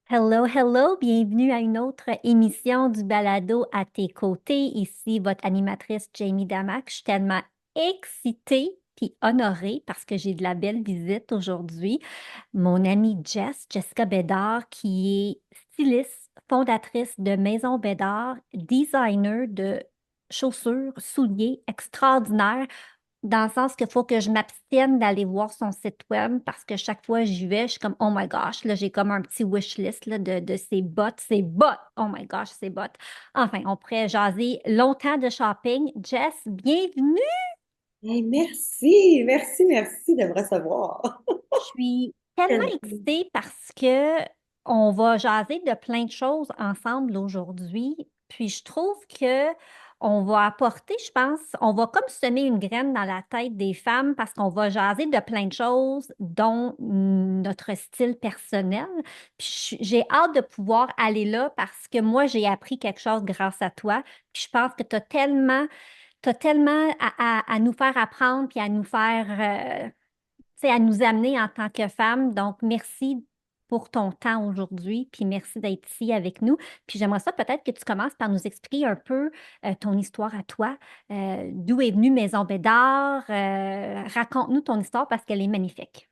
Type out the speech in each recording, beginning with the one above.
Hello, hello, bienvenue à une autre émission du Balado à tes côtés. Ici votre animatrice Jamie Damac. Je suis tellement excitée puis honorée parce que j'ai de la belle visite aujourd'hui. Mon amie Jessica Bédard, qui est styliste, fondatrice de Maison Bédard, designer de chaussures, souliers extraordinaires. Dans le sens qu'il faut que je m'abstienne d'aller voir son site web parce que chaque fois que j'y vais, je suis comme, oh my gosh, là, j'ai comme un petit wish list là, de ses bottes, oh my gosh, ses bottes. Enfin, on pourrait jaser longtemps de shopping. Jess, bienvenue! Hey, merci, merci, merci de me recevoir. Je suis tellement excitée parce que on va jaser de plein de choses ensemble aujourd'hui. Puis je trouve que on va apporter, je pense, on va comme semer une graine dans la tête des femmes parce qu'on va jaser de plein de choses, dont notre style personnel. Puis j'ai hâte de pouvoir aller là parce que moi, j'ai appris quelque chose grâce à toi. Puis je pense que tu as tellement à nous faire apprendre puis à nous faire sais, à nous amener en tant que femmes. Donc, merci pour ton temps aujourd'hui, puis merci d'être ici avec nous. Puis j'aimerais ça peut-être que tu commences par nous expliquer un peu ton histoire à toi, d'où est venue Maison Bédard. Raconte-nous ton histoire parce qu'elle est magnifique.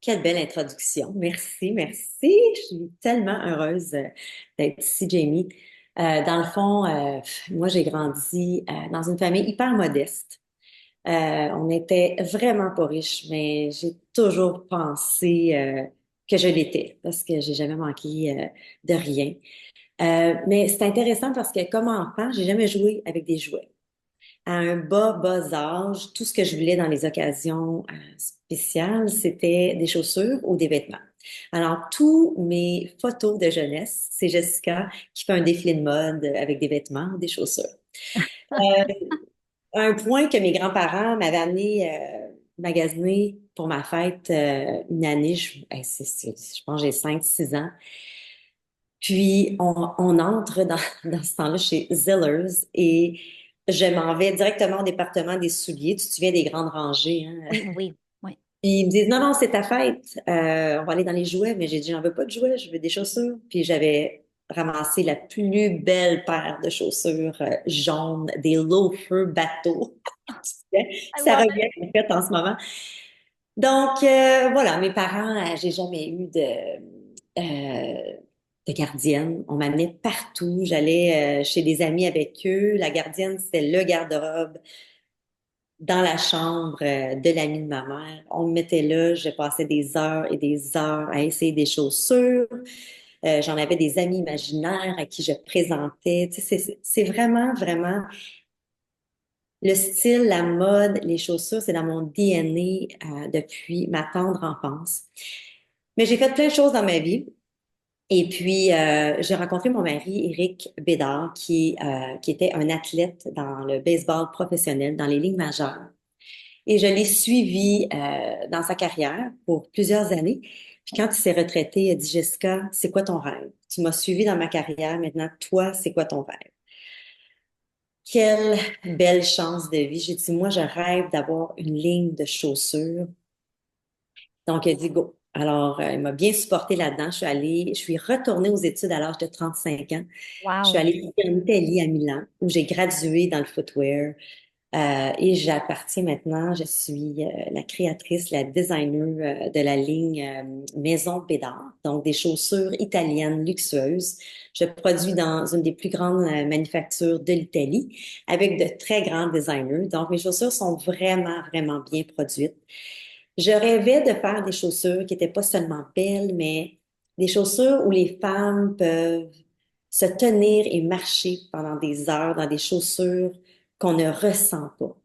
Quelle belle introduction. Merci, merci. Je suis tellement heureuse d'être ici, Jamie. Dans le fond, moi, j'ai grandi dans une famille hyper modeste. On n'était vraiment pas riches, mais j'ai toujours pensé que je l'étais parce que j'ai jamais manqué de rien. Mais c'est intéressant parce que comme enfant, j'ai jamais joué avec des jouets. À un bas âge, tout ce que je voulais dans les occasions spéciales, c'était des chaussures ou des vêtements. Alors, tous mes photos de jeunesse, c'est Jessica qui fait un défilé de mode avec des vêtements ou des chaussures. Euh, un point que mes grands-parents m'avaient amené magasiner pour ma fête une année, je pense que j'ai 5 6 ans. Puis, on entre dans ce temps-là chez Zillers et je m'en vais directement au département des souliers. Tu te souviens des grandes rangées, hein? Oui, oui, oui. Puis ils me disent, non, non, c'est ta fête. On va aller dans les jouets. Mais j'ai dit, j'en veux pas de jouets, je veux des chaussures. Puis j'avais ramassé la plus belle paire de chaussures jaunes, des loafers bateaux. I Ça love revient en fait en ce moment. Donc, voilà, mes parents, j'ai jamais eu de gardienne. On m'amenait partout. J'allais chez des amis avec eux. La gardienne, c'était le garde-robe dans la chambre de l'ami de ma mère. On me mettait là. Je passais des heures et des heures à essayer des chaussures. J'en avais des amis imaginaires à qui je présentais. Tu sais, c'est vraiment, vraiment le style, la mode, les chaussures, c'est dans mon DNA depuis ma tendre enfance. Mais j'ai fait plein de choses dans ma vie. Et puis, j'ai rencontré mon mari, Éric Bédard, qui était un athlète dans le baseball professionnel, dans les ligues majeures. Et je l'ai suivi dans sa carrière pour plusieurs années. Puis quand il s'est retraité, il a dit, Jessica, c'est quoi ton rêve? Tu m'as suivi dans ma carrière, maintenant, toi, c'est quoi ton rêve? Quelle belle chance de vie. J'ai dit, moi, je rêve d'avoir une ligne de chaussures. Donc, il a dit, go. Alors, il m'a bien supporté là-dedans. Je suis retournée aux études à l'âge de 35 ans. Je suis Wow. allée vivre en Italie, à Milan, où j'ai gradué dans le footwear. Et j'appartiens maintenant, je suis la créatrice, la designer de la ligne Maison Bédard, donc des chaussures italiennes luxueuses. Je produis dans une des plus grandes manufactures de l'Italie avec de très grands designers. Donc mes chaussures sont vraiment, vraiment bien produites. Je rêvais de faire des chaussures qui n'étaient pas seulement belles, mais des chaussures où les femmes peuvent se tenir et marcher pendant des heures dans des chaussures qu'on ne ressent pas,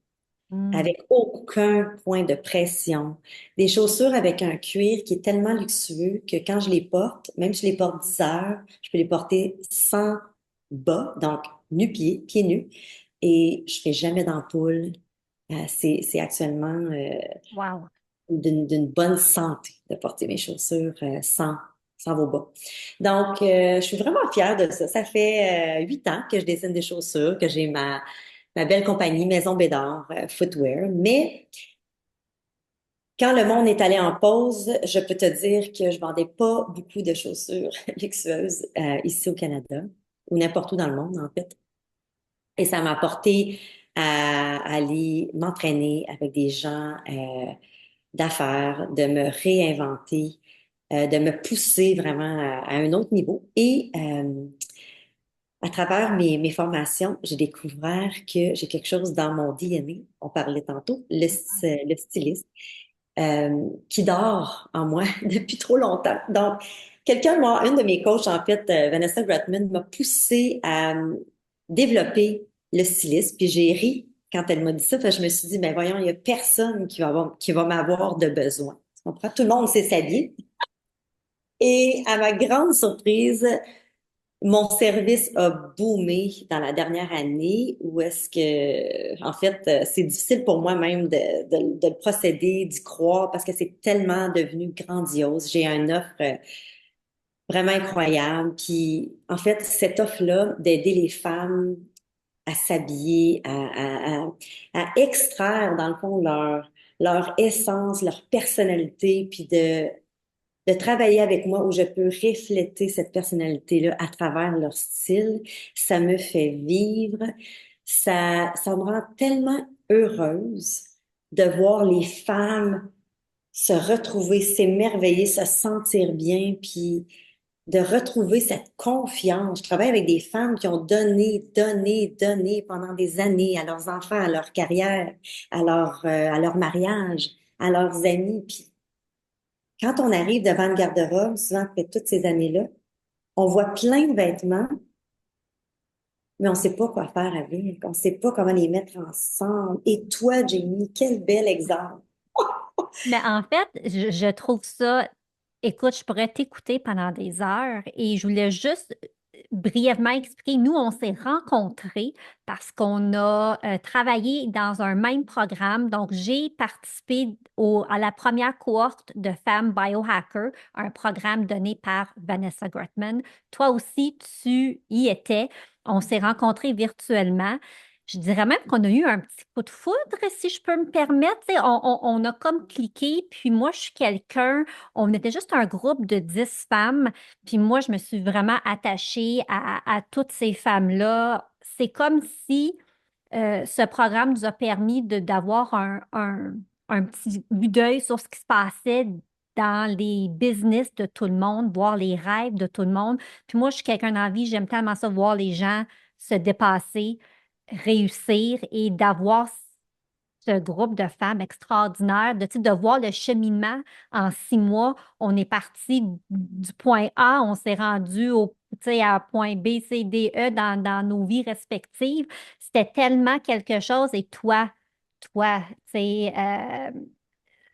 Mm. avec aucun point de pression. Des chaussures avec un cuir qui est tellement luxueux que quand je les porte, même si je les porte 10 heures, je peux les porter sans bas, donc nu-pieds, pieds nus, et je fais jamais d'ampoule. C'est actuellement Wow. d'une bonne santé de porter mes chaussures sans vos bas. Donc, je suis vraiment fière de ça. Ça fait 8 ans que je dessine des chaussures, que j'ai ma belle compagnie Maison Bédard Footwear. Mais Quand le monde est allé en pause, je peux te dire que je vendais pas beaucoup de chaussures luxueuses ici au Canada ou n'importe où dans le monde, en fait. Et ça m'a apporté à aller m'entraîner avec des gens d'affaires, de me réinventer, de me pousser vraiment à un autre niveau. Et à travers mes formations, j'ai découvert que j'ai quelque chose dans mon DNA. On parlait tantôt, le stylisme, qui dort en moi depuis trop longtemps. Donc, une de mes coachs, en fait, Vanessa Gratman, m'a poussé à développer le stylisme. Puis j'ai ri quand elle m'a dit ça, parce que je me suis dit, ben voyons, il y a personne qui va m'avoir de besoin. Tu comprends? Tout le monde sait s'habiller. Et à ma grande surprise, mon service a boomé dans la dernière année où est-ce que, en fait, c'est difficile pour moi même de le procéder, d'y croire parce que c'est tellement devenu grandiose. J'ai une offre vraiment incroyable. Puis, en fait, cette offre-là d'aider les femmes à s'habiller, à extraire, dans le fond, leur essence, leur personnalité, puis de travailler avec moi où je peux refléter cette personnalité-là à travers leur style. Ça me fait vivre. Ça me rend tellement heureuse de voir les femmes se retrouver, s'émerveiller, se sentir bien, puis de retrouver cette confiance. Je travaille avec des femmes qui ont donné pendant des années à leurs enfants, à leur carrière, à leur mariage, à leurs amis. Puis quand on arrive devant le garde-robe, souvent après toutes ces années-là, on voit plein de vêtements, mais on ne sait pas quoi faire avec. On ne sait pas comment les mettre ensemble. Et toi, Jamie, quel bel exemple. Mais en fait, je trouve ça, écoute, je pourrais t'écouter pendant des heures et je voulais juste brièvement expliquer, nous, on s'est rencontrés parce qu'on a travaillé dans un même programme. Donc, j'ai participé à la première cohorte de femmes biohackers, un programme donné par Vanessa Gratman. Toi aussi, tu y étais. On s'est rencontrés virtuellement. Je dirais même qu'on a eu un petit coup de foudre, si je peux me permettre. Tu sais, on a comme cliqué, puis moi, je suis quelqu'un, on était juste un groupe de 10 femmes, puis moi, je me suis vraiment attachée à toutes ces femmes-là. C'est comme si ce programme nous a permis d'avoir un petit vue d'œil sur ce qui se passait dans les business de tout le monde, voir les rêves de tout le monde. Puis moi, je suis quelqu'un dans la vie, j'aime tellement ça, voir les gens se dépasser, réussir et d'avoir ce groupe de femmes extraordinaires, tu sais, de voir le cheminement en 6 mois. On est parti du point A, on s'est rendu tu sais, à point B, C, D, E dans nos vies respectives. C'était tellement quelque chose. Et toi, tu sais,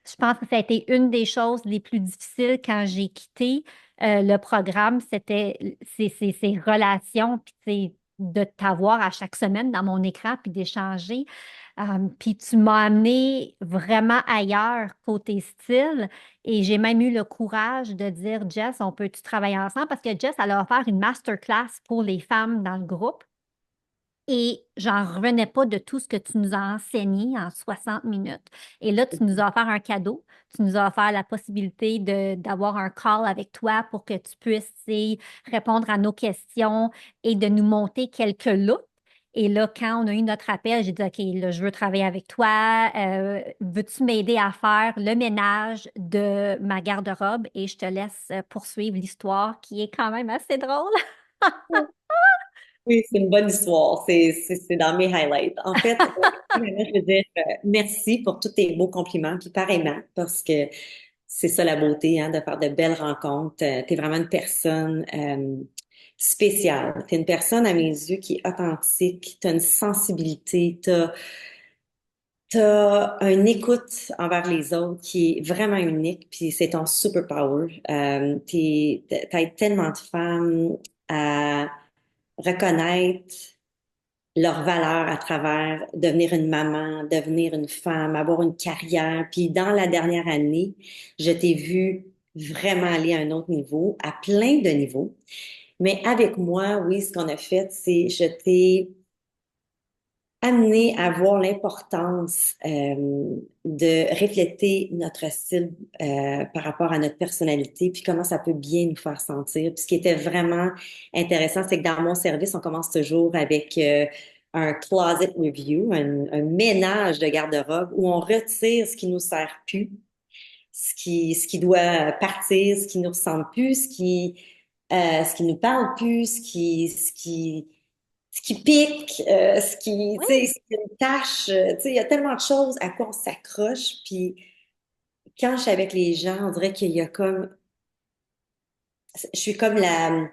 je pense que ça a été une des choses les plus difficiles quand j'ai quitté le programme. C'était ces relations, puis tu sais, de t'avoir à chaque semaine dans mon écran, puis d'échanger. Puis tu m'as amené vraiment ailleurs côté style. Et j'ai même eu le courage de dire, Jess, on peut-tu travailler ensemble? Parce que Jess, elle a offert une masterclass pour les femmes dans le groupe. Et j'en revenais pas de tout ce que tu nous as enseigné en 60 minutes. Et là, tu nous as offert un cadeau. Tu nous as offert la possibilité d'avoir un call avec toi pour que tu puisses, tu sais, répondre à nos questions et de nous monter quelques looks. Et là, quand on a eu notre appel, j'ai dit, OK, là, je veux travailler avec toi. Veux-tu m'aider à faire le ménage de ma garde-robe? Et je te laisse poursuivre l'histoire qui est quand même assez drôle. Oui, c'est une bonne histoire. C'est dans mes highlights. En fait, premièrement, je veux dire merci pour tous tes beaux compliments, puis pareillement, parce que c'est ça la beauté, hein, de faire de belles rencontres. T'es vraiment une personne spéciale. T'es une personne à mes yeux qui est authentique, t'as une sensibilité, t'as une écoute envers les autres qui est vraiment unique, puis c'est ton superpower. T'aides tellement de femmes à reconnaître leurs valeurs à travers devenir une maman, devenir une femme, avoir une carrière. Puis dans la dernière année, je t'ai vu vraiment aller à un autre niveau, à plein de niveaux. Mais avec moi, oui, ce qu'on a fait, c'est je t'ai amené à voir l'importance de refléter notre style par rapport à notre personnalité, puis comment ça peut bien nous faire sentir. Puis ce qui était vraiment intéressant, c'est que dans mon service, on commence toujours avec un closet review, un ménage de garde-robe où on retire ce qui nous sert plus, ce qui doit partir, ce qui nous ressemble plus, ce qui nous parle plus, ce qui pique, tu sais, Oui, ce qui est une tâche, tu sais, il y a tellement de choses à quoi on s'accroche. Puis quand je suis avec les gens, on dirait qu'il y a comme, je suis comme la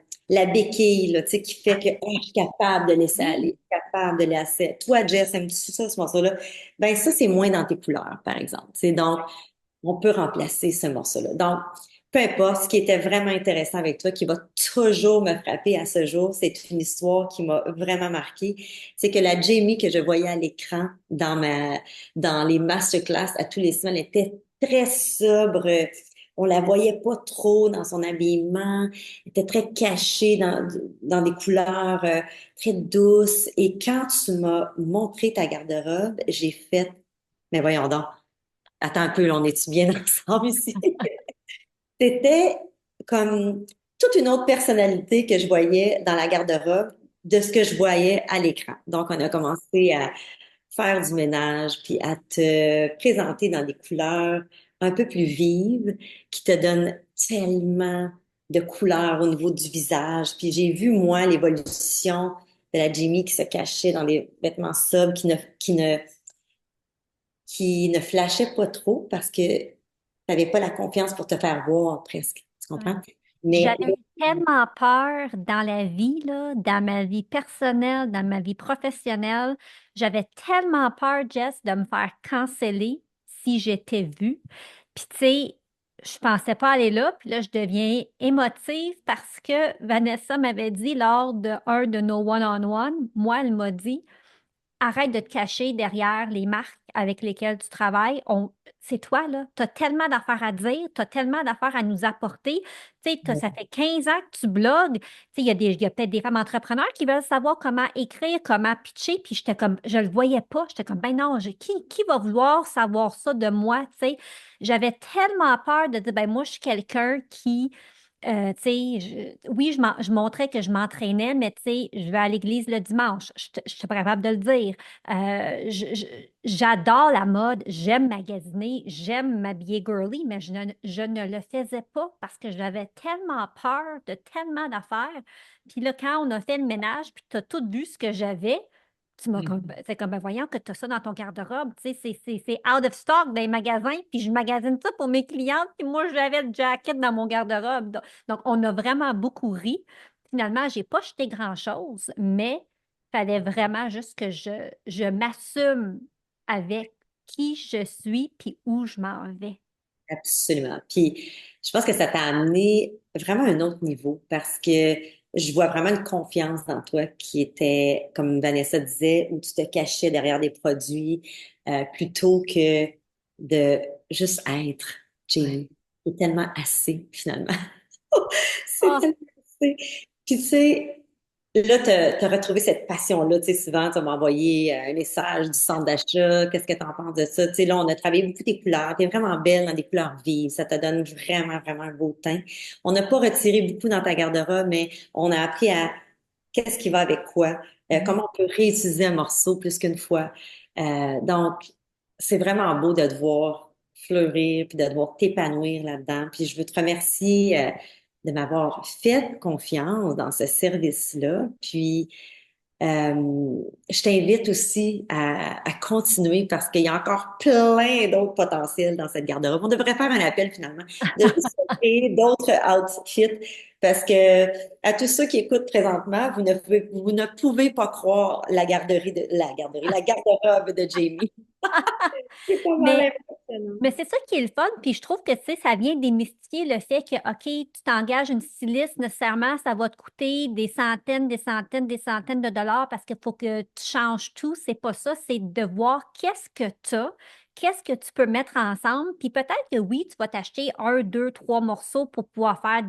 béquille, là, tu sais, qui fait que je suis capable de laisser aller, oui. je suis capable de laisser. Toi, Jess, aimes-tu ça, ce morceau-là? Ben ça, c'est moins dans tes couleurs, par exemple. C'est donc, on peut remplacer ce morceau-là. Donc, peu importe, ce qui était vraiment intéressant avec toi, qui va toujours me frapper à ce jour, c'est une histoire qui m'a vraiment marquée. C'est que la Jamie que je voyais à l'écran dans les masterclass à tous les semaines était très sobre. On la voyait pas trop dans son habillement. Elle était très cachée dans des couleurs très douces. Et quand tu m'as montré ta garde-robe, j'ai fait, mais voyons donc. Attends un peu, là, on est-tu bien ensemble ici? C'était comme toute une autre personnalité que je voyais dans la garde-robe de ce que je voyais à l'écran. Donc, on a commencé à faire du ménage, puis à te présenter dans des couleurs un peu plus vives qui te donnent tellement de couleurs au niveau du visage. Puis j'ai vu, moi, l'évolution de la Jamie qui se cachait dans des vêtements sobres, qui ne flashait pas trop parce que tu n'avais pas la confiance pour te faire voir presque. Tu comprends? Mais J'avais tellement peur dans la vie, là, dans ma vie personnelle, dans ma vie professionnelle. J'avais tellement peur, Jess, de me faire canceller si j'étais vue. Puis, tu sais, je pensais pas aller là. Puis là, je deviens émotive parce que Vanessa m'avait dit lors de un de nos one-on-one, moi, elle m'a dit, arrête de te cacher derrière les marques avec lesquelles tu travailles. C'est toi, là. Tu as tellement d'affaires à dire, tu as tellement d'affaires à nous apporter. Tu sais, ça fait 15 ans que tu blogues. Tu sais, il y a peut-être des femmes entrepreneurs qui veulent savoir comment écrire, comment pitcher. Puis j'étais comme, je le voyais pas. J'étais comme, ben non, qui va vouloir savoir ça de moi? Tu sais, j'avais tellement peur de dire, ben moi, je suis quelqu'un qui tu sais, oui, je montrais que je m'entraînais, mais tu sais, je vais à l'église le dimanche. Je suis pas capable de le dire. J'adore la mode, j'aime magasiner, j'aime m'habiller girly, mais je ne le faisais pas parce que j'avais tellement peur de tellement d'affaires. Puis là, quand on a fait le ménage, puis tu as tout vu ce que j'avais, c'est comme, ben, voyons que tu as ça dans ton garde-robe, tu sais, c'est out of stock dans les magasins, puis je magasine ça pour mes clientes, puis moi, j'avais le jacket dans mon garde-robe. Donc, on a vraiment beaucoup ri. Finalement, j'ai pas jeté grand-chose, mais il fallait vraiment juste que je m'assume avec qui je suis, puis où je m'en vais. absolument. Puis je pense que ça t'a amené vraiment à un autre niveau parce que je vois vraiment une confiance dans toi qui était, comme Vanessa disait, où tu te cachais derrière des produits plutôt que de juste être, Jamie. C'est tellement assez, finalement. C'est Ah, tellement assez. Puis tu sais, là, tu as retrouvé cette passion-là. Tu sais, souvent, tu vas m'envoyer un message du centre d'achat. Qu'est-ce que tu en penses de ça? Tu sais, là, on a travaillé beaucoup tes couleurs. Tu es vraiment belle dans des couleurs vives. Ça te donne vraiment, vraiment un beau teint. On n'a pas retiré beaucoup dans ta garde-robe, mais on a appris à qu'est-ce qui va avec quoi, comment on peut réutiliser un morceau plus qu'une fois. Donc, c'est vraiment beau de te voir fleurir puis de te voir t'épanouir là-dedans. Puis je veux te remercier de m'avoir fait confiance dans ce service-là. Puis je t'invite aussi à continuer parce qu'il y a encore plein d'autres potentiels dans cette garde-robe. On devrait faire un appel finalement de juste créer d'autres outfits parce que à tous ceux qui écoutent présentement, vous ne pouvez pas croire la garde-robe de Jamie. C'est pas mal mais impressionnant. Mais c'est ça qui est le fun, puis je trouve que, tu sais, ça vient démystifier le fait que, OK, tu t'engages une styliste, nécessairement, ça va te coûter des centaines, des centaines, des centaines de dollars parce qu'il faut que tu changes tout. C'est pas ça, c'est de voir qu'est-ce que tu as, qu'est-ce que tu peux mettre ensemble, puis peut-être que oui, tu vas t'acheter un, deux, trois morceaux pour pouvoir faire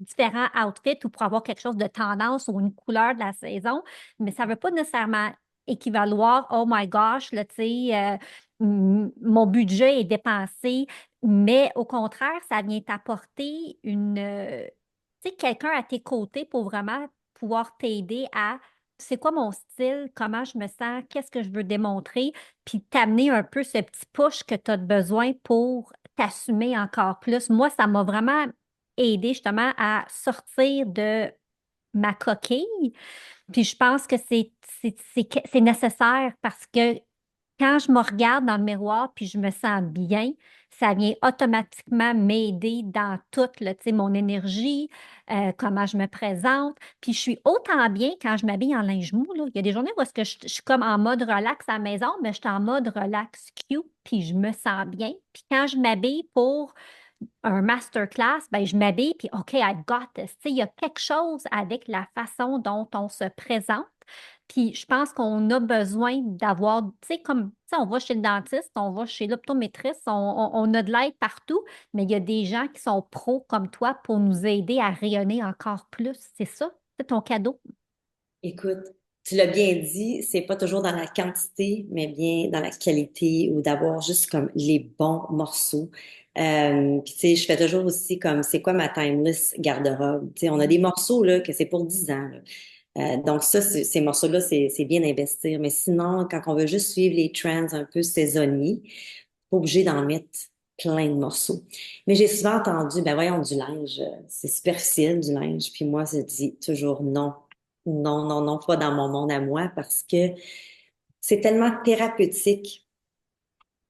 différents outfits ou pour avoir quelque chose de tendance ou une couleur de la saison, mais ça veut pas nécessairement équivaloir, oh my gosh, là, tu sais, mon budget est dépensé, mais au contraire, ça vient t'apporter tu sais, quelqu'un à tes côtés pour vraiment pouvoir t'aider à, c'est quoi mon style, comment je me sens, qu'est-ce que je veux démontrer, puis t'amener un peu ce petit push que tu as besoin pour t'assumer encore plus. Moi, ça m'a vraiment aidé justement à sortir de ma coquille. Puis je pense que c'est nécessaire parce que quand je me regarde dans le miroir puis je me sens bien, ça vient automatiquement m'aider dans tout, là, tu sais, mon énergie, comment je me présente. Puis je suis autant bien quand je m'habille en linge mou, là. Il y a des journées où est-ce que je suis comme en mode relax à la maison, mais je suis en mode relax cute, puis je me sens bien. Puis quand je m'habille pour un masterclass, ben, je m'habille, puis OK, I've got this. Tu sais, il y a quelque chose avec la façon dont on se présente. Puis je pense qu'on a besoin d'avoir, tu sais, comme, tu sais, on va chez le dentiste, on va chez l'optométriste, on a de l'aide partout, mais il y a des gens qui sont pros comme toi pour nous aider à rayonner encore plus. C'est ça, c'est ton cadeau. Écoute, tu l'as bien dit, c'est pas toujours dans la quantité, mais bien dans la qualité ou d'avoir juste comme les bons morceaux. Puis tu sais, je fais toujours aussi comme c'est quoi ma timeless garde-robe. Tu sais, on a des morceaux là que c'est pour 10 ans. Là. Donc ça, ces morceaux-là, c'est bien d'investir. Mais sinon, quand on veut juste suivre les trends un peu saisonniers, pas obligé d'en mettre plein de morceaux. Mais j'ai souvent entendu, ben voyons, du linge, c'est superficiel du linge. Puis moi, je dis toujours non. Non, non, non, pas dans mon monde à moi parce que c'est tellement thérapeutique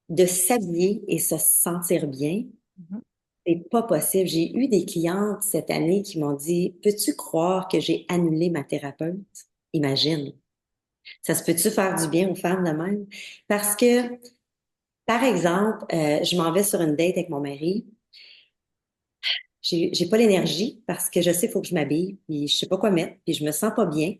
de s'habiller et se sentir bien. Mhm. C'est pas possible. J'ai eu des clientes cette année qui m'ont dit, peux-tu croire que j'ai annulé ma thérapeute? Imagine. Ça se peut-tu faire du bien aux femmes de même? Parce que, par exemple, je m'en vais sur une date avec mon mari. J'ai pas l'énergie parce que je sais qu'il faut que je m'habille, puis je sais pas quoi mettre, puis je me sens pas bien.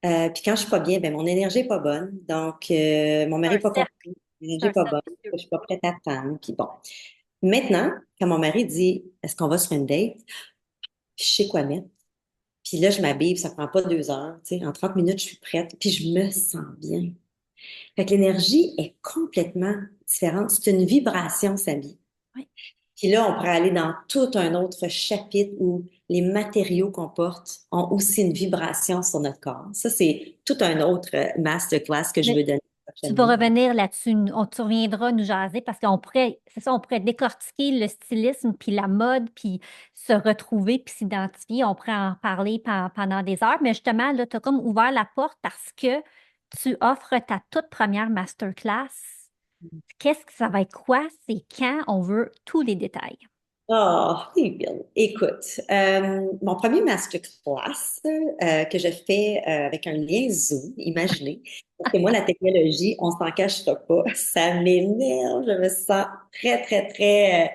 Puis quand je suis pas bien, ben mon énergie est pas bonne. Donc mon C'est mari un est pas cercle, compris, mon énergie c'est est un pas cercle bonne, vicieux. je suis pas prête à attendre. Puis bon. Maintenant, quand mon mari dit est-ce qu'on va sur une date, je sais quoi mettre. Puis là, je m'habille, puis ça prend pas 2 heures. Tu sais, en 30 minutes, je suis prête, puis je me sens bien. Fait que l'énergie est complètement différente. C'est une vibration, s'habiller. Oui. Puis là, on pourrait aller dans tout un autre chapitre où les matériaux qu'on porte ont aussi une vibration sur notre corps. Ça, c'est tout un autre masterclass que je veux donner Tu vas prochainement. revenir là-dessus, tu reviendras nous jaser parce qu'on pourrait, c'est ça, on pourrait décortiquer le stylisme, puis la mode, puis se retrouver, puis s'identifier. On pourrait en parler pendant des heures, mais justement, là, tu as comme ouvert la porte parce que tu offres ta toute première masterclass. Qu'est-ce que ça va être quoi? C'est quand? On veut tous les détails. Oh, c'est bien. Écoute, mon premier masterclass que je fais avec un lien Zoom, imaginez, parce que moi, la technologie, on s'en cachera pas, ça m'énerve, je me sens très, très, très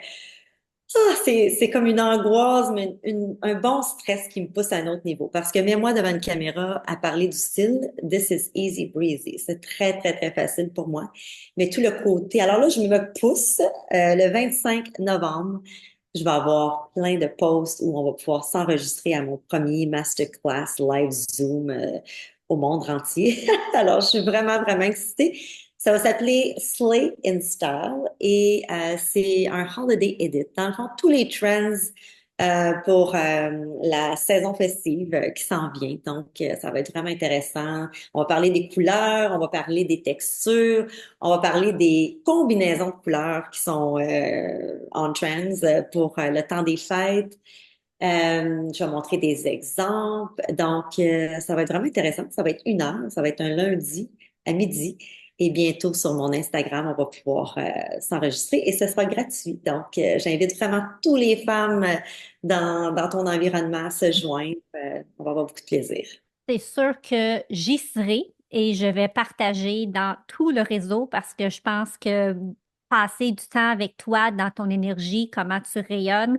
c'est comme une angoisse, mais un bon stress qui me pousse à un autre niveau. Parce que mets-moi devant une caméra à parler du style, this is easy breezy. C'est très, très, très facile pour moi. Mais tout le côté. Alors là, je me pousse. Le 25 novembre, je vais avoir plein de posts où on va pouvoir s'enregistrer à mon premier masterclass live Zoom au monde entier. Alors, je suis vraiment, vraiment excitée. Ça va s'appeler Slay in Style et c'est un holiday edit. Dans le fond, tous les trends pour la saison festive qui s'en vient. Donc, ça va être vraiment intéressant. On va parler des couleurs, on va parler des textures, on va parler des combinaisons de couleurs qui sont on trends pour le temps des fêtes. Je vais montrer des exemples. Donc, ça va être vraiment intéressant. Ça va être 1 heure. Ça va être un lundi à midi. Et bientôt, sur mon Instagram, on va pouvoir s'enregistrer et ce sera gratuit. Donc, j'invite vraiment toutes les femmes dans ton environnement à se joindre. On va avoir beaucoup de plaisir. C'est sûr que j'y serai et je vais partager dans tout le réseau parce que je pense que passer du temps avec toi, dans ton énergie, comment tu rayonnes.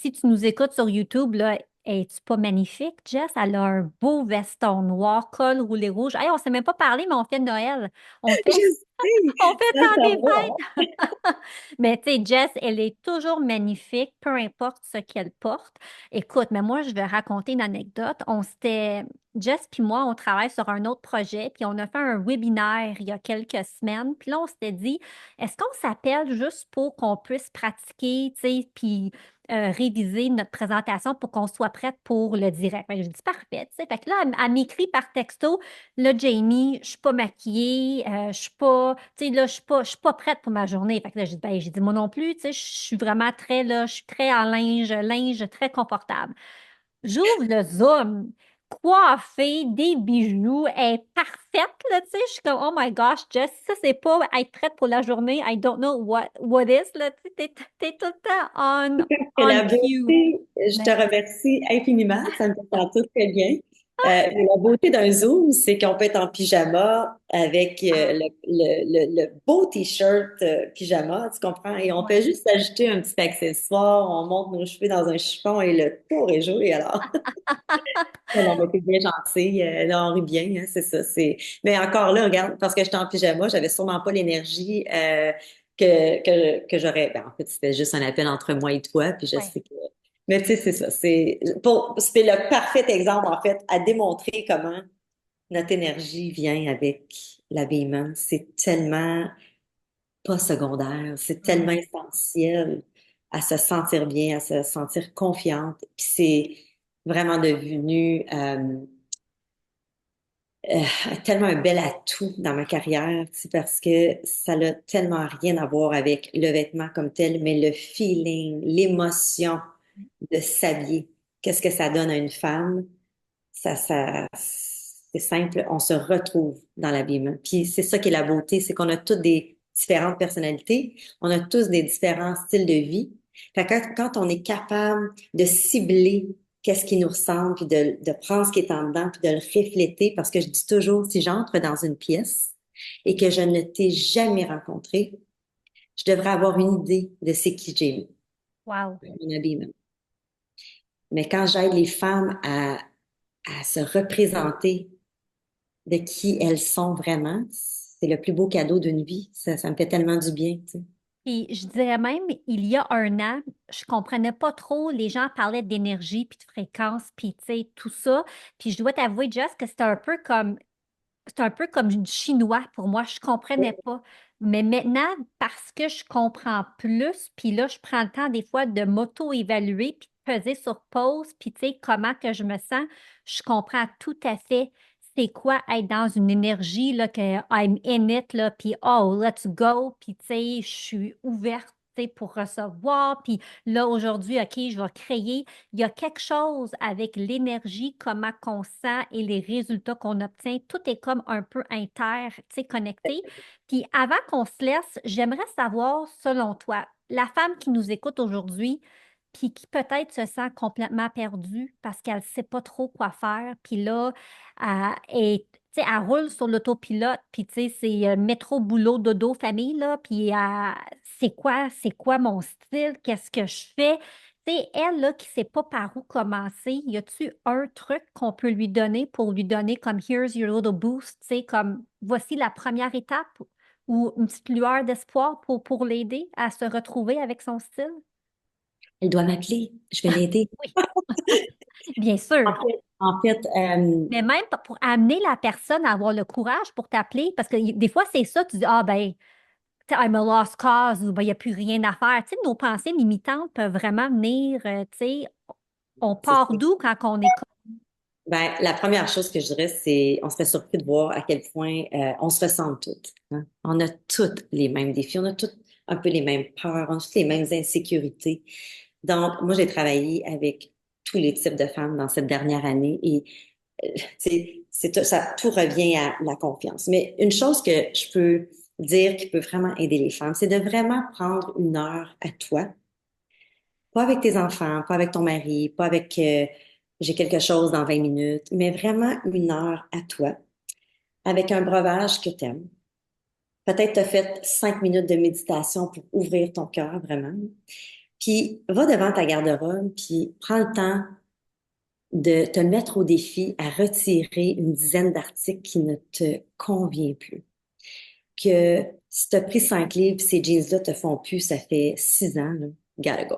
Si tu nous écoutes sur YouTube, là, es-tu pas magnifique, Jess? Elle a un beau veston noir, col roulé rouge. Hey, on ne s'est même pas parlé, mais on fait Noël. On fait. On fait Ça, tant ça des va. fêtes. Mais tu sais, Jess, elle est toujours magnifique, peu importe ce qu'elle porte. Écoute, mais moi, je vais raconter une anecdote. Jess puis moi, on travaille sur un autre projet, puis on a fait un webinaire il y a quelques semaines. Puis là, on s'était dit, est-ce qu'on s'appelle juste pour qu'on puisse pratiquer, tu sais, puis réviser notre présentation pour qu'on soit prête pour le direct. Fait que je dis parfait, tu sais. Fait que là, elle m'écrit par texto, là, Jamie, je suis pas maquillée, je suis pas, tu sais, là, je suis pas prête pour ma journée. Fait que là, j'ai dit, moi non plus, tu sais, je suis vraiment très, là, je suis très en linge très confortable. J'ouvre le Zoom, coiffée, des bijoux, elle est parfaite, là, tu sais, je suis comme, oh my gosh, Jess, ça, c'est pas être prête pour la journée, I don't know what is, là, tu sais, t'es tout le temps Et on la cue. beauté, je te Mais, remercie infiniment, ça me fait sentir très bien. Mais la beauté d'un Zoom, c'est qu'on peut être en pyjama avec ah, le beau t-shirt pyjama, tu comprends? Et on fait ouais. juste ajouter un petit accessoire, on monte nos cheveux dans un chiffon et le tour est joué alors. Non, mais t'es bien gentil, là, on rit bien, hein, c'est ça. Mais encore là, regarde, parce que j'étais en pyjama, j'avais sûrement pas l'énergie que j'aurais. Ben, en fait, c'était juste un appel entre moi et toi, puis je Ouais. sais que. Mais tu sais, c'est ça. C'était le parfait exemple, en fait, à démontrer comment notre énergie vient avec l'habillement. C'est tellement pas secondaire, c'est tellement Mhm. essentiel à se sentir bien, à se sentir confiante. Puis c'est vraiment devenu euh, tellement un bel atout dans ma carrière, tu sais, parce que ça n'a tellement rien à voir avec le vêtement comme tel, mais le feeling, l'émotion de s'habiller. Qu'est-ce que ça donne à une femme? C'est simple, on se retrouve dans l'habillement. Puis c'est ça qui est la beauté, c'est qu'on a toutes des différentes personnalités, on a tous des différents styles de vie. Fait que quand on est capable de cibler qu'est-ce qui nous ressemble, puis de prendre ce qui est en dedans, puis de le refléter, parce que je dis toujours, si j'entre dans une pièce et que je ne t'ai jamais rencontré, je devrais avoir une idée de c'est qui j'ai Wow. mon habillement. Mais quand j'aide les femmes à se représenter de qui elles sont vraiment, c'est le plus beau cadeau d'une vie. Ça me fait tellement du bien, tu sais. Puis je dirais même, il y a un an, je comprenais pas trop, les gens parlaient d'énergie, puis de fréquence, puis tu sais, tout ça. Puis je dois t'avouer, Jess, que c'était un peu comme du chinois pour moi, je comprenais pas. Mais maintenant, parce que je comprends plus, puis là, je prends le temps des fois de m'auto-évaluer, puis de peser sur pause, puis tu sais, comment que je me sens, je comprends tout à fait c'est quoi être dans une énergie, là, que I'm in it, là, puis oh, let's go, puis tu sais, je suis ouverte, tu sais, pour recevoir, puis là, aujourd'hui, OK, je vais créer. Il y a quelque chose avec l'énergie, comment qu'on sent et les résultats qu'on obtient. Tout est comme un peu tu sais, connecté. Puis avant qu'on se laisse, j'aimerais savoir, selon toi, la femme qui nous écoute aujourd'hui, puis qui peut-être se sent complètement perdue parce qu'elle ne sait pas trop quoi faire, puis là, tu sais, elle roule sur l'autopilote, puis tu sais, c'est métro, boulot, dodo, famille, là, puis c'est quoi mon style, qu'est-ce que je fais? Tu sais, elle, là, qui ne sait pas par où commencer, y a-tu un truc qu'on peut lui donner pour lui donner comme Here's your little boost, tu sais, comme voici la première étape ou une petite lueur d'espoir pour l'aider à se retrouver avec son style? Elle doit m'appeler, je vais l'aider. Oui, bien sûr. En fait, Mais même pour amener la personne à avoir le courage pour t'appeler, parce que des fois, c'est ça, tu dis, ah ben, tu sais, I'm a lost cause ou ben, il n'y a plus rien à faire. Tu sais, nos pensées limitantes peuvent vraiment venir, tu sais, on c'est part ça. d'où quand on est Ben, la première chose que je dirais, c'est, on serait surpris de voir à quel point on se ressemble toutes, hein. On a toutes les mêmes défis, on a toutes un peu les mêmes peurs, on a toutes les mêmes insécurités. Donc, moi, j'ai travaillé avec tous les types de femmes dans cette dernière année et ça, tout revient à la confiance. Mais une chose que je peux dire qui peut vraiment aider les femmes, c'est de vraiment prendre une heure à toi, pas avec tes enfants, pas avec ton mari, pas avec j'ai quelque chose dans 20 minutes, mais vraiment une heure à toi, avec un breuvage que tu aimes. Peut-être tu as fait 5 minutes de méditation pour ouvrir ton cœur vraiment. Puis va devant ta garde-robe, puis prends le temps de te mettre au défi à retirer une dizaine d'articles qui ne te conviennent plus. que si tu as pris 5 livres, ces jeans-là te font plus, ça fait 6 ans, là, gotta go.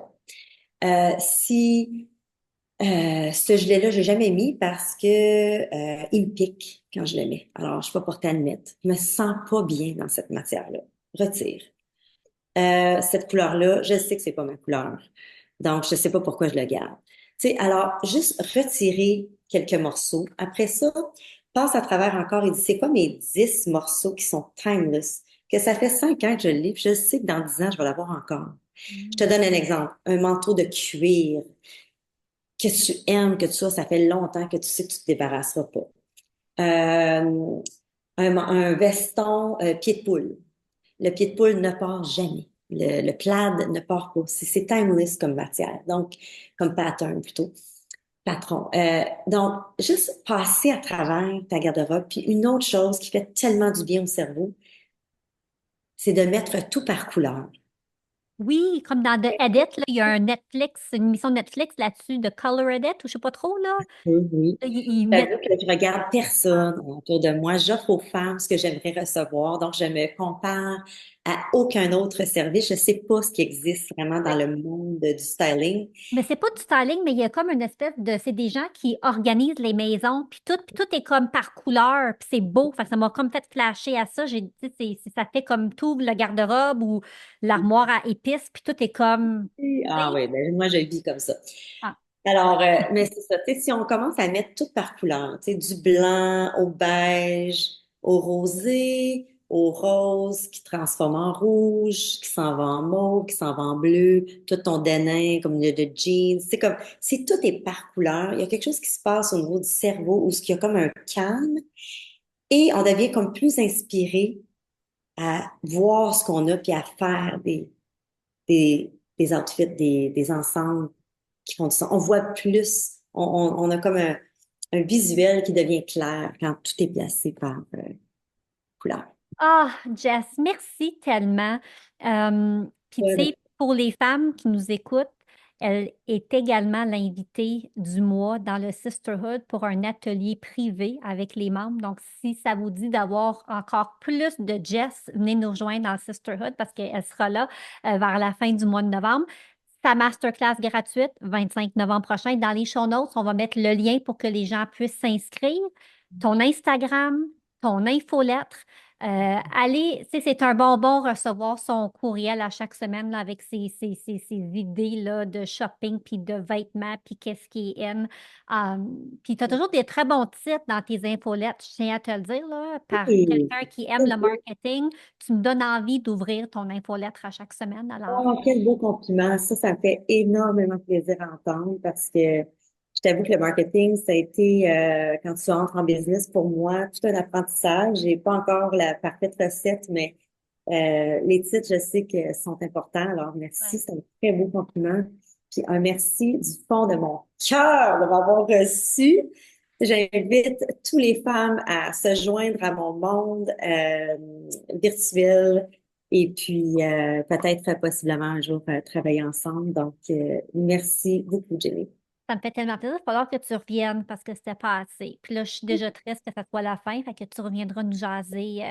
Si ce gilet-là, j'ai jamais mis parce que il me pique quand je le mets. Alors, je suis pas portée à le mettre. Je me sens pas bien dans cette matière-là. Retire. Cette couleur-là, je sais que c'est pas ma couleur. Donc, je sais pas pourquoi je le garde. Tu sais, alors, juste retirer quelques morceaux. Après ça, passe à travers encore et dis, c'est quoi mes 10 morceaux qui sont timeless? Que ça fait 5 ans que je le lis, puis je sais que dans 10 ans, je vais l'avoir encore. Je te donne un exemple. Un manteau de cuir que tu aimes, que tu as, ça fait longtemps que tu sais que tu te débarrasseras pas. Euh, un veston pied de poule. Le pied de poule ne part jamais. Le plaid ne part pas. C'est timeless comme matière. Donc, comme pattern plutôt. Patron. Donc, juste passer à travers ta garde-robe. Puis une autre chose qui fait tellement du bien au cerveau, c'est de mettre tout par couleur. Oui, comme dans The Edit, là, il y a un Netflix, une émission de Netflix là-dessus de Color Edit, ou je sais pas trop, là. Oui, oui. Là, ils mettent. J'avoue que je regarde personne autour de moi. J'offre aux femmes ce que j'aimerais recevoir. Donc, je me compare à aucun autre service. Je ne sais pas ce qui existe vraiment dans le monde du styling. Mais c'est pas du styling, mais il y a comme une espèce de. C'est des gens qui organisent les maisons, puis tout est comme par couleur, puis c'est beau. Fait que ça m'a comme fait flasher à ça. J'ai dit, ça fait comme tout le garde-robe ou l'armoire à épices, puis tout est comme. Tu Ah sais, oui, ben moi, je vis comme ça. ah, Alors, mais c'est ça. Tu sais, si on commence à mettre tout par couleur, tu sais, du blanc au beige, au rosé, au rose, qui transforme en rouge, qui s'en va en mauve, qui s'en va en bleu, tout ton denim, comme le de jeans. C'est comme, si tout est par couleur, il y a quelque chose qui se passe au niveau du cerveau où il y a comme un calme et on devient comme plus inspiré à voir ce qu'on a puis à faire des outfits, des ensembles qui font du sens. On voit plus, on a comme un visuel qui devient clair quand tout est placé par couleur. Ah, Jess, merci tellement. Puis, tu Ouais, sais, pour les femmes qui nous écoutent, elle est également l'invitée du mois dans le Sisterhood pour un atelier privé avec les membres. Donc, si ça vous dit d'avoir encore plus de Jess, venez nous rejoindre dans le Sisterhood parce qu'elle sera là vers la fin du mois de novembre. Sa masterclass gratuite, 25 novembre prochain. Dans les show notes, on va mettre le lien pour que les gens puissent s'inscrire. Ton Instagram, ton infolettre. Allez, tu sais, c'est un bonbon recevoir son courriel à chaque semaine là, avec ses idées là, de shopping, puis de vêtements, puis qu'est-ce qu'il aime. Puis tu as toujours des très bons titres dans tes infolettes, je tiens à te le dire, là, par oui. quelqu'un qui aime le marketing. Tu me donnes envie d'ouvrir ton infolettre à chaque semaine. Alors, Oh, quel beau compliment. Ça me fait énormément plaisir à entendre parce que je t'avoue que le marketing, ça a été, quand tu entres en business, pour moi, tout un apprentissage. J'ai pas encore la parfaite recette, mais les titres, je sais que sont importants. Alors, merci. ouais. C'est un très beau compliment. Puis un merci du fond de mon cœur de m'avoir reçu. J'invite toutes les femmes à se joindre à mon monde virtuel et puis peut-être possiblement un jour travailler ensemble. Donc, merci beaucoup, Jenny. Ça me fait tellement plaisir. Il va falloir que tu reviennes parce que c'était pas assez. Puis là, je suis déjà triste que ça soit la fin, fait que tu reviendras nous jaser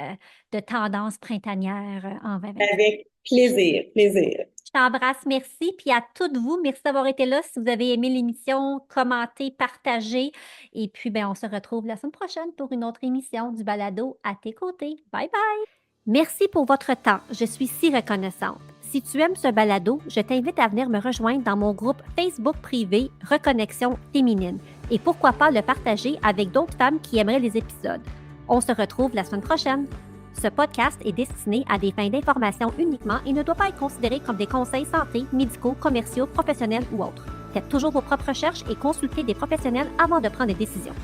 de tendances printanières en 2025. Avec plaisir, plaisir. Je t'embrasse, merci. Puis à toutes vous, merci d'avoir été là. Si vous avez aimé l'émission, commentez, partagez. Et puis, ben, on se retrouve la semaine prochaine pour une autre émission du balado à tes côtés. Bye bye! Merci pour votre temps. Je suis si reconnaissante. Si tu aimes ce balado, je t'invite à venir me rejoindre dans mon groupe Facebook privé Reconnexion féminine. Et pourquoi pas le partager avec d'autres femmes qui aimeraient les épisodes. On se retrouve la semaine prochaine. Ce podcast est destiné à des fins d'information uniquement et ne doit pas être considéré comme des conseils santé, médicaux, commerciaux, professionnels ou autres. Faites toujours vos propres recherches et consultez des professionnels avant de prendre des décisions.